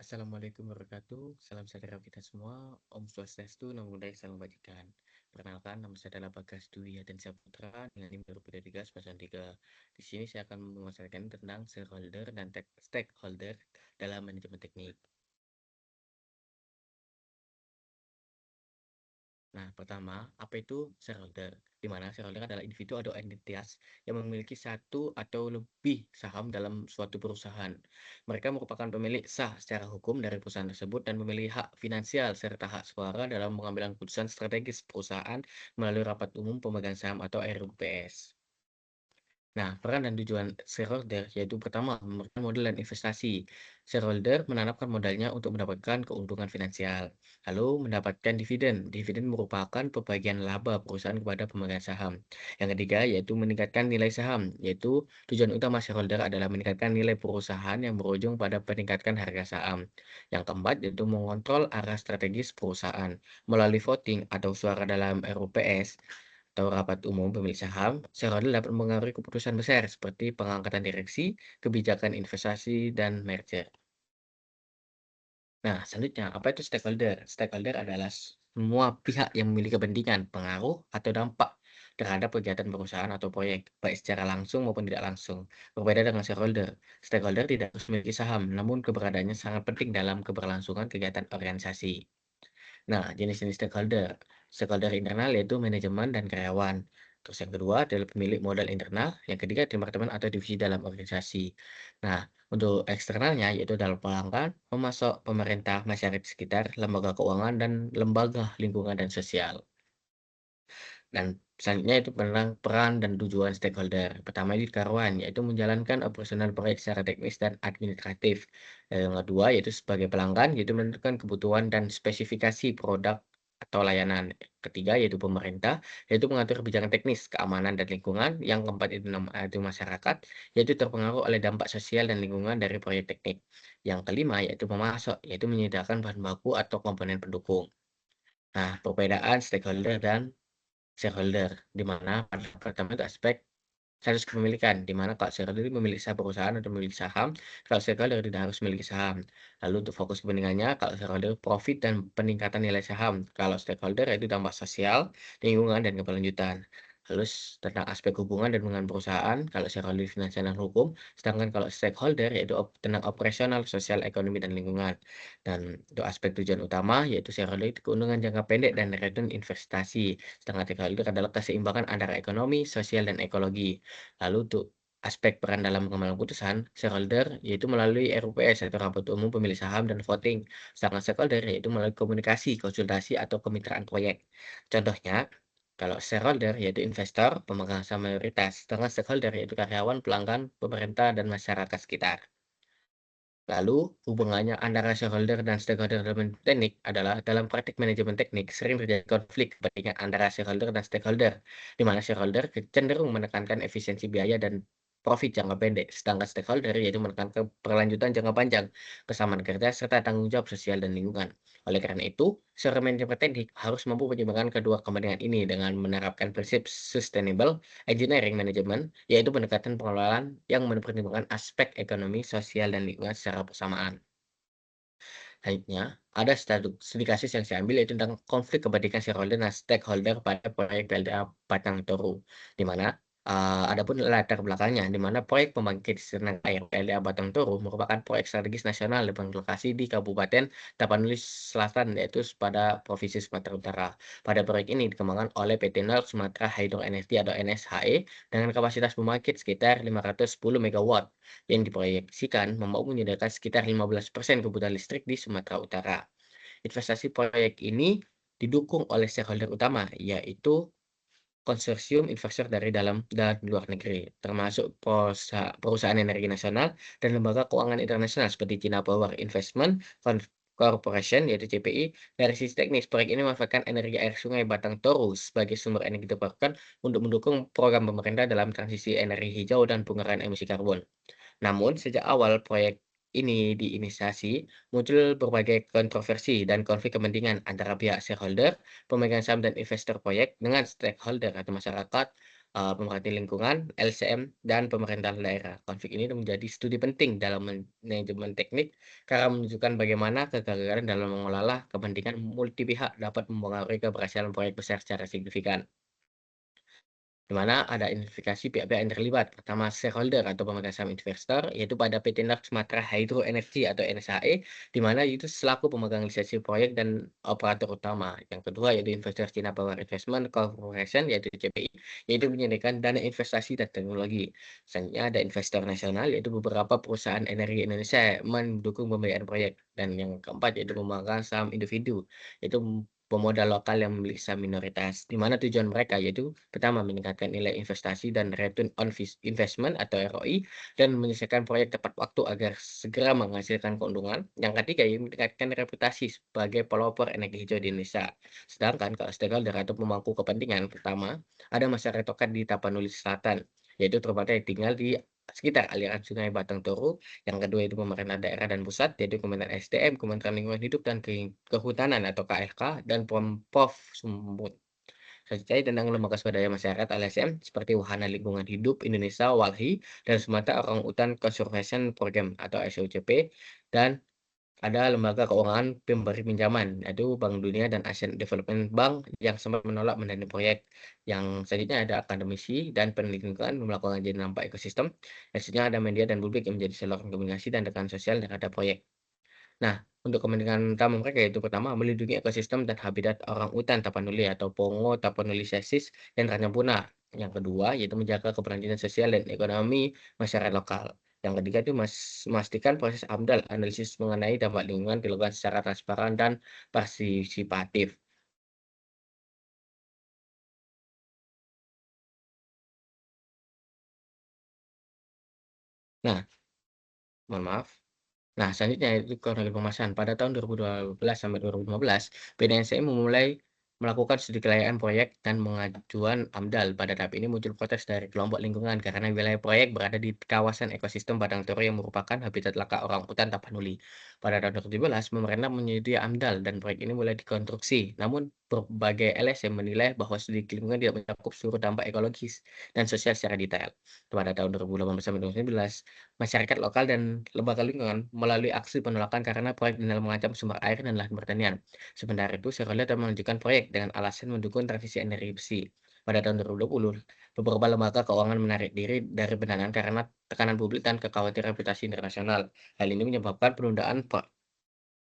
Assalamualaikum warahmatullahi wabarakatuh. Salam sejahtera kita semua. Om Swastiastu, Namo Buddhaya, Salam Kebajikan. Perkenalkan, nama saya adalah Bagas Dwi Yadin Saputra dengan NIM 2023 3. Di sini saya akan menguasai tentang shareholder dan stakeholder dalam manajemen teknik. Nah, pertama, apa itu shareholder? Di mana shareholder adalah individu atau entitas yang memiliki satu atau lebih saham dalam suatu perusahaan. Mereka merupakan pemilik sah secara hukum dari perusahaan tersebut dan memiliki hak finansial serta hak suara dalam pengambilan keputusan strategis perusahaan melalui rapat umum pemegang saham atau RUPS. Nah, peran dan tujuan shareholder yaitu pertama, memberikan modal dan investasi. Shareholder menanamkan modalnya untuk mendapatkan keuntungan finansial, lalu mendapatkan dividen. Dividen merupakan pembagian laba perusahaan kepada pemegang saham. Yang ketiga, yaitu meningkatkan nilai saham, yaitu tujuan utama shareholder adalah meningkatkan nilai perusahaan yang berujung pada peningkatan harga saham. Yang keempat, yaitu mengontrol arah strategis perusahaan. Melalui voting atau suara dalam RUPS, atau rapat umum pemilik saham, shareholder dapat mengaruhi keputusan besar seperti pengangkatan direksi, kebijakan investasi, dan merger. Nah, selanjutnya, apa itu stakeholder? Stakeholder adalah semua pihak yang memiliki kepentingan, pengaruh, atau dampak terhadap kegiatan perusahaan atau proyek, baik secara langsung maupun tidak langsung. Berbeda dengan shareholder, stakeholder tidak harus memiliki saham, namun keberadaannya sangat penting dalam keberlangsungan kegiatan organisasi. Nah, jenis-jenis stakeholder. Stakeholder internal yaitu manajemen dan karyawan. Terus yang kedua adalah pemilik modal internal. Yang ketiga departemen atau divisi dalam organisasi. Nah, untuk eksternalnya yaitu dalam pelanggan, pemasok, pemerintah, masyarakat sekitar, lembaga keuangan, dan lembaga lingkungan dan sosial. Dan selanjutnya itu tentang peran dan tujuan stakeholder. Pertama itu karyawan, yaitu menjalankan operasional proyek secara teknis dan administratif. Yang kedua yaitu sebagai pelanggan, yaitu menentukan kebutuhan dan spesifikasi produk atau layanan. Ketiga yaitu pemerintah, yaitu mengatur kebijakan teknis, keamanan dan lingkungan. Yang keempat itu masyarakat, yaitu terpengaruh oleh dampak sosial dan lingkungan dari proyek teknik. Yang kelima yaitu pemasok, yaitu menyediakan bahan baku atau komponen pendukung. Nah, perbedaan stakeholder dan shareholder, di mana pada pertama itu aspek status kepemilikan, di mana kalau shareholder itu memiliki saham perusahaan atau memiliki saham, kalau stakeholder tidak harus memiliki saham. Lalu untuk fokus kepentingannya, kalau shareholder profit dan peningkatan nilai saham, kalau stakeholder itu dampak sosial, lingkungan, dan keberlanjutan. Lalu tentang aspek hubungan dan dengan perusahaan, kalau shareholder finansial dan hukum, sedangkan kalau stakeholder yaitu tentang operasional, sosial, ekonomi, dan lingkungan. Dan untuk aspek tujuan utama, yaitu shareholder itu keuntungan jangka pendek dan return investasi. Sedangkan stakeholder adalah keseimbangan antara ekonomi, sosial, dan ekologi. Lalu untuk aspek peran dalam pengambilan keputusan, shareholder yaitu melalui RUPS atau rapat umum pemilik saham dan voting. Sedangkan stakeholder yaitu melalui komunikasi, konsultasi, atau kemitraan proyek. Contohnya, kalau shareholder yaitu investor, pemegang saham mayoritas, sedangkan stakeholder yaitu karyawan, pelanggan, pemerintah, dan masyarakat sekitar. Lalu, hubungannya antara shareholder dan stakeholder dalam teknik adalah dalam praktik manajemen teknik sering terjadi konflik kepentingan antara shareholder dan stakeholder, di mana shareholder cenderung menekankan efisiensi biaya dan profit jangka pendek, sedangkan stakeholder yaitu menekankan keberlanjutan jangka panjang, kesamaan kerja, serta tanggung jawab sosial dan lingkungan. Oleh karena itu, seorang manajemen teknik harus mampu menyeimbangkan kedua kepentingan ini dengan menerapkan prinsip sustainable engineering management, yaitu pendekatan pengelolaan yang mempertimbangkan aspek ekonomi, sosial, dan lingkungan secara bersamaan. Selanjutnya, ada studi kasus yang saya ambil yaitu tentang konflik kepentingan shareholder dan stakeholder pada proyek PLTA Batang Toru, di mana adapun latar belakangnya, di mana proyek pembangkit tenaga air PLTA Batang Toru merupakan proyek strategis nasional dengan lokasi di Kabupaten Tapanuli Selatan, yaitu pada Provinsi Sumatera Utara. Pada proyek ini dikembangkan oleh PT Nel Sumatera Hydro Energy atau NSHE dengan kapasitas pembangkit sekitar 510 megawatt yang diproyeksikan mampu menyediakan sekitar 15% kebutuhan listrik di Sumatera Utara. Investasi proyek ini didukung oleh stakeholder utama, yaitu konsorsium investor dari dalam dan luar negeri, termasuk perusahaan energi nasional dan lembaga keuangan internasional seperti China Power Investment Corporation, yaitu CPI. Dari sisi teknis, proyek ini memanfaatkan energi air sungai Batang Toru sebagai sumber energi terbarukan untuk mendukung program pemerintah dalam transisi energi hijau dan pengurangan emisi karbon. Namun, sejak awal proyek ini diinisiasi, muncul berbagai kontroversi dan konflik kepentingan antara pihak shareholder, pemegang saham dan investor proyek dengan stakeholder atau masyarakat. pemerhati lingkungan, LCM, dan pemerintahan daerah. Konflik ini menjadi studi penting dalam manajemen teknik karena menunjukkan bagaimana kegagalan dalam mengelola kepentingan multi pihak dapat mempengaruhi keberhasilan proyek besar secara signifikan. Di mana ada identifikasi pihak-pihak yang terlibat. Pertama, stakeholder atau pemegang saham investor, yaitu pada PT Naf Sumatera Hydro Energy atau NSHE, di mana itu selaku pemegang lisensi proyek dan operator utama. Yang kedua, yaitu investor China Power Investment Corporation, yaitu CPI, yaitu menyediakan dana investasi dan teknologi. Selanjutnya ada investor nasional, yaitu beberapa perusahaan energi Indonesia yang mendukung pembiayaan proyek. Dan yang keempat, yaitu pemegang saham individu, yaitu pemodal lokal yang memiliki saham minoritas, di mana tujuan mereka yaitu pertama, meningkatkan nilai investasi dan return on investment atau ROI, dan menyelesaikan proyek tepat waktu agar segera menghasilkan keuntungan. Yang ketiga, yaitu meningkatkan reputasi sebagai pelopor energi hijau di Indonesia. Sedangkan kalau stakeholder atau pemangku kepentingan, pertama, ada masyarakat lokal di Tapanuli Selatan, yaitu terutama yang tinggal di sekitar aliran Sungai Batang Toru. Yang kedua itu pemerintah daerah dan pusat, yaitu Kementerian SDM, Kementerian Lingkungan Hidup dan Kehutanan atau KLK, dan Pemprov Sumut. Selanjutnya tentang lembaga swadaya masyarakat (LSM) seperti Wahana Lingkungan Hidup Indonesia (WALHI) dan Sumatera Orang Utan Conservation Program atau SOCP, dan ada lembaga keuangan pemberi pinjaman, yaitu Bank Dunia dan Asian Development Bank yang sempat menolak mendanai proyek. Yang selanjutnya ada akademisi dan peneliti lingkungan melakukan kajian dampak ekosistem. Yang selanjutnya ada media dan publik yang menjadi saluran komunikasi dan rekan sosial terhadap proyek. Nah, untuk kepentingan utama mereka yaitu pertama, melindungi ekosistem dan habitat orang utan tapanuli atau Pongo tapanuliensis yang terancam punah. Yang kedua, yaitu menjaga keberlanjutan sosial dan ekonomi masyarakat lokal. Yang ketiga itu memastikan proses AMDAL, analisis mengenai dampak lingkungan dilakukan secara transparan dan partisipatif. Nah, mohon maaf. Nah, selanjutnya itu kronologi pemasaran. Pada tahun 2012 sampai 2015, BDNSI memulai melakukan studi kelayakan proyek dan pengajuan AMDAL. Pada tahap ini muncul protes dari kelompok lingkungan karena wilayah proyek berada di kawasan ekosistem Padang Toro yang merupakan habitat langka orang hutan Tapanuli. Pada tahun 2017, pemerintah menyetujui AMDAL dan proyek ini mulai dikonstruksi. Namun, berbagai LSM menilai bahwa studi lingkungan tidak mencakup seluruh dampak ekologis dan sosial secara detail. Pada tahun 2018 sampai 2019, masyarakat lokal dan lembaga lingkungan melalui aksi penolakan karena proyek dinilai mengancam sumber air dan lahan pertanian. Sementara itu, shareholder telah melanjutkan proyek dengan alasan mendukung transisi energi bersih. Pada tahun 2020, beberapa lembaga keuangan menarik diri dari pendanaan karena tekanan publik dan kekhawatiran reputasi internasional. Hal ini menyebabkan penundaan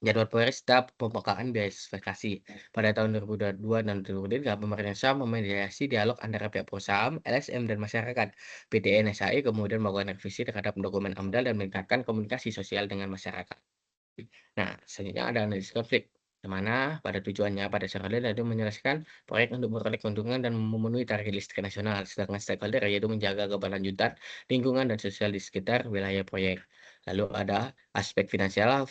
jadwal proyek serta pembukaan biaya investasi. Pada tahun 2022 dan 2023, pemerintah memediasi dialog antara pihak perusahaan, LSM, dan masyarakat. PT NSAI kemudian melakukan revisi terhadap dokumen AMDAL dan meningkatkan komunikasi sosial dengan masyarakat. Nah, selanjutnya ada analisis konflik, di mana pada tujuannya pada shareholder yaitu menyelesaikan proyek untuk memperoleh keuntungan dan memenuhi target listrik nasional, sedangkan stakeholder yaitu menjaga keberlanjutan lingkungan dan sosial di sekitar wilayah proyek. Lalu ada aspek finansial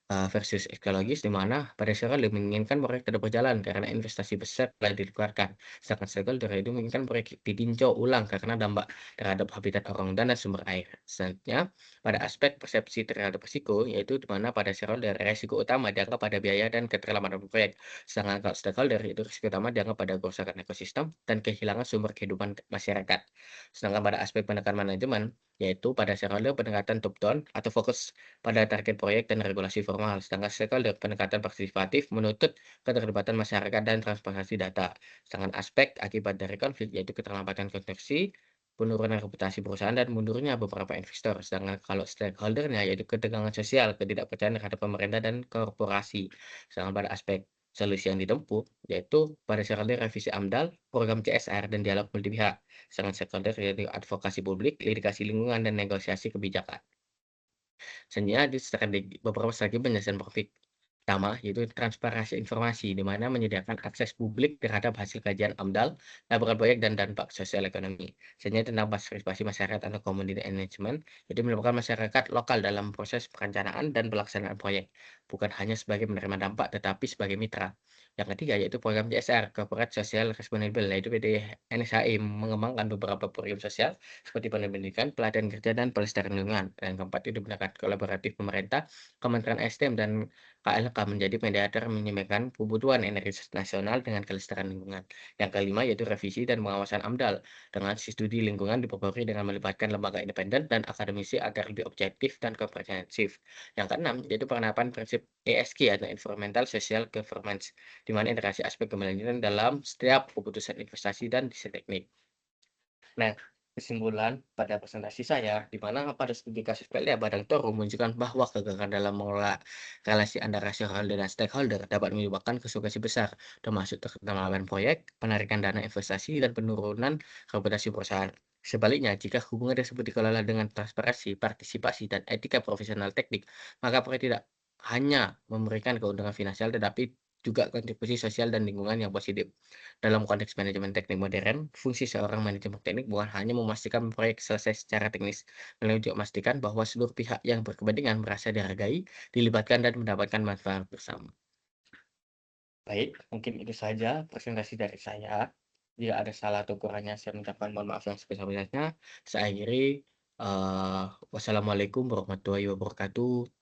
versus ekologis, di mana pada shareholder menginginkan proyek tetap berjalan karena investasi besar telah dikeluarkan, sedangkan stakeholder itu menginginkan proyek ditinjau ulang karena dampak terhadap habitat orang dan sumber air. Selanjutnya, pada aspek persepsi terhadap risiko, yaitu di mana pada shareholder, resiko utama dianggap pada biaya dan keterlambatan proyek. Sedangkan kalau stakeholder, itu risiko utama dianggap pada kerusakan ekosistem dan kehilangan sumber kehidupan masyarakat. Sedangkan pada aspek pendekatan manajemen, yaitu pada shareholder pendekatan top-down atau fokus pada target proyek dan regulasi formal. Sedangkan stakeholder pendekatan partisipatif menuntut keterlibatan masyarakat dan transparansi data. Sedangkan aspek akibat dari konflik, yaitu keterlambatan konstruksi, penurunan reputasi perusahaan dan mundurnya beberapa investor. Sedangkan kalau stakeholder-nya yaitu ketegangan sosial, ketidakpercayaan terhadap pemerintah dan korporasi. Sedangkan pada aspek solusi yang ditempuh, yaitu pada shareholder revisi AMDAL, program CSR, dan dialog multi pihak. Sedangkan stakeholder yaitu advokasi publik, litigasi lingkungan, dan negosiasi kebijakan. Selanjutnya di beberapa strategi penyelesaian konflik. Pertama, yaitu transparansi informasi, di mana menyediakan akses publik terhadap hasil kajian AMDAL, laporan proyek, dan dampak sosial ekonomi. Selanjutnya tentang partisipasi masyarakat atau community engagement, jadi melibatkan masyarakat lokal dalam proses perencanaan dan pelaksanaan proyek, bukan hanya sebagai menerima dampak, tetapi sebagai mitra. Yang ketiga, yaitu program CSR, Corporate Social Responsible, yaitu PT NSHI mengembangkan beberapa program sosial seperti pendidikan, pelatihan kerja, dan pelestarian lingkungan. Dan keempat, itu pendekatan kolaboratif pemerintah, Kementerian SDM, dan KLK menjadi mediator menyeimbangkan kebutuhan energi nasional dengan kelestarian lingkungan. Yang kelima yaitu revisi dan pengawasan AMDAL dengan studi lingkungan diperbarui dengan melibatkan lembaga independen dan akademisi agar lebih objektif dan komprehensif. Yang keenam yaitu penerapan prinsip ESG atau Environmental Social Governance, di mana integrasi aspek keberlanjutan dalam setiap keputusan investasi dan desain teknik. Nah, kesimpulan pada presentasi saya, di mana pada studi kasus PLDA Badang Toru menunjukkan bahwa kegagalan dalam mengelola relasi antara shareholder dan stakeholder dapat menyebabkan konsekuensi besar, termasuk ketidakmampuan proyek, penarikan dana investasi, dan penurunan reputasi perusahaan. Sebaliknya, jika hubungan tersebut dikelola dengan transparansi, partisipasi, dan etika profesional teknik, maka proyek tidak hanya memberikan keuntungan finansial, tetapi juga kontribusi sosial dan lingkungan yang positif. Dalam konteks manajemen teknik modern, fungsi seorang manajemen teknik bukan hanya memastikan proyek selesai secara teknis, melainkan juga memastikan bahwa seluruh pihak yang berkepentingan merasa dihargai, dilibatkan, dan mendapatkan manfaat bersama. Baik, mungkin itu saja presentasi dari saya. Jika ada salah atau kurangnya, saya mengucapkan mohon maaf yang sebesar-besarnya. Saya akhiri, wassalamualaikum warahmatullahi wabarakatuh.